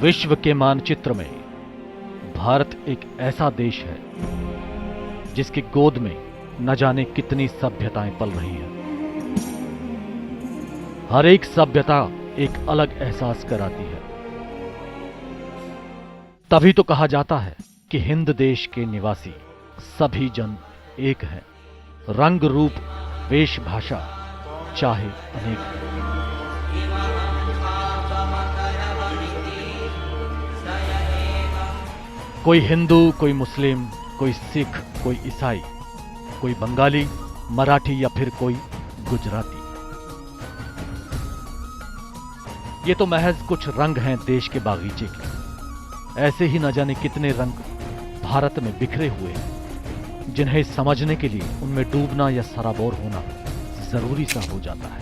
विश्व के मानचित्र में भारत एक ऐसा देश है जिसकी गोद में न जाने कितनी सभ्यताएं पल रही हैं। हर एक सभ्यता एक अलग एहसास कराती है। तभी तो कहा जाता है कि हिंद देश के निवासी सभी जन एक हैं। रंग रूप वेश भाषा चाहे अनेक हैं। कोई हिंदू, कोई मुस्लिम, कोई सिख, कोई ईसाई, कोई बंगाली, मराठी या फिर कोई गुजराती। ये तो महज कुछ रंग हैं देश के बागीचे के। ऐसे ही न जाने कितने रंग भारत में बिखरे हुए हैं जिन्हें समझने के लिए उनमें डूबना या सराबोर होना जरूरी सा हो जाता है।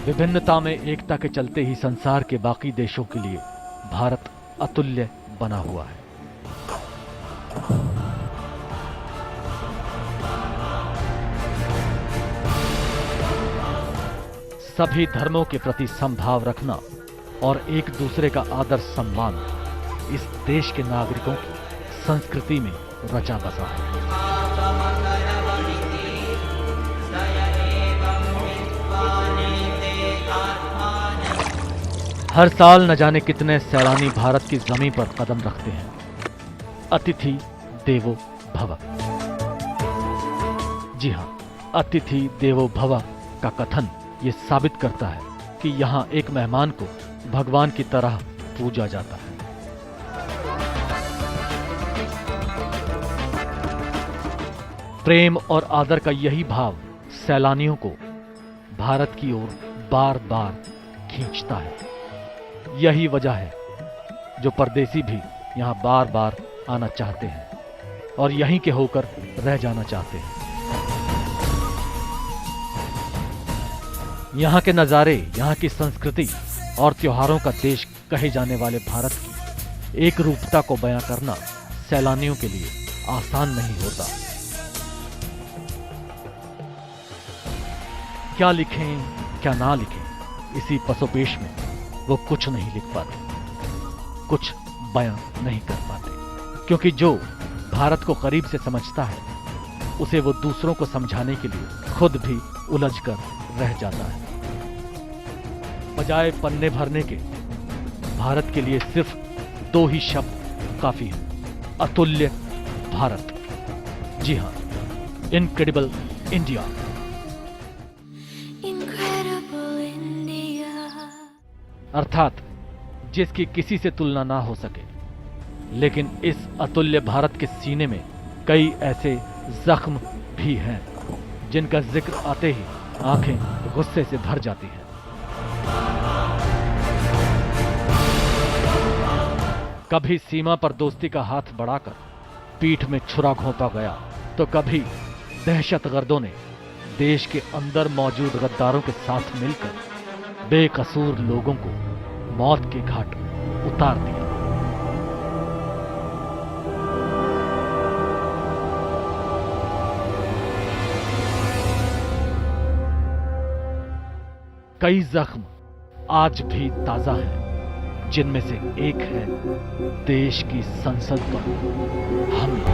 विभिन्नता में एकता के चलते ही संसार के बाकी देशों के लिए भारत अतुल्य बना हुआ है। सभी धर्मों के प्रति समभाव रखना और एक दूसरे का आदर सम्मान इस देश के नागरिकों की संस्कृति में रचा बसा है। हर साल न जाने कितने सैलानी भारत की जमीन पर कदम रखते हैं। अतिथि देवो भव। जी हां, अतिथि देवो भव का कथन ये साबित करता है कि यहां एक मेहमान को भगवान की तरह पूजा जाता है। प्रेम और आदर का यही भाव सैलानियों को भारत की ओर बार बार खींचता है। यही वजह है जो परदेसी भी यहां बार बार आना चाहते हैं और यहीं के होकर रह जाना चाहते हैं। यहाँ के नज़ारे, यहाँ की संस्कृति और त्योहारों का देश कहे जाने वाले भारत की एक रूपता को बयां करना सैलानियों के लिए आसान नहीं होता। क्या लिखें, क्या ना लिखें, इसी पसोपेश में वो कुछ नहीं लिख पाते, कुछ बयां नहीं कर पाते, क्योंकि जो भारत को करीब से समझता है उसे वो दूसरों को समझाने के लिए खुद भी उलझ कर रह जाता है। बजाय पन्ने भरने के भारत के लिए सिर्फ दो ही शब्द काफी हैं। अतुल्य भारत। जी हां, इनक्रेडिबल इंडिया। अर्थात जिसकी किसी से तुलना ना हो सके। लेकिन इस अतुल्य भारत के सीने में कई ऐसे जख्म भी हैं जिनका जिक्र आते ही आंखें गुस्से से भर जाती हैं। कभी सीमा पर दोस्ती का हाथ बढ़ाकर पीठ में छुरा घोंपा गया, तो कभी दहशतगर्दों ने देश के अंदर मौजूद गद्दारों के साथ मिलकर बेकसूर लोगों को मौत के घाट उतार दिया। कई जख्म आज भी ताजा हैं, जिनमें से एक है देश की संसद पर हमला।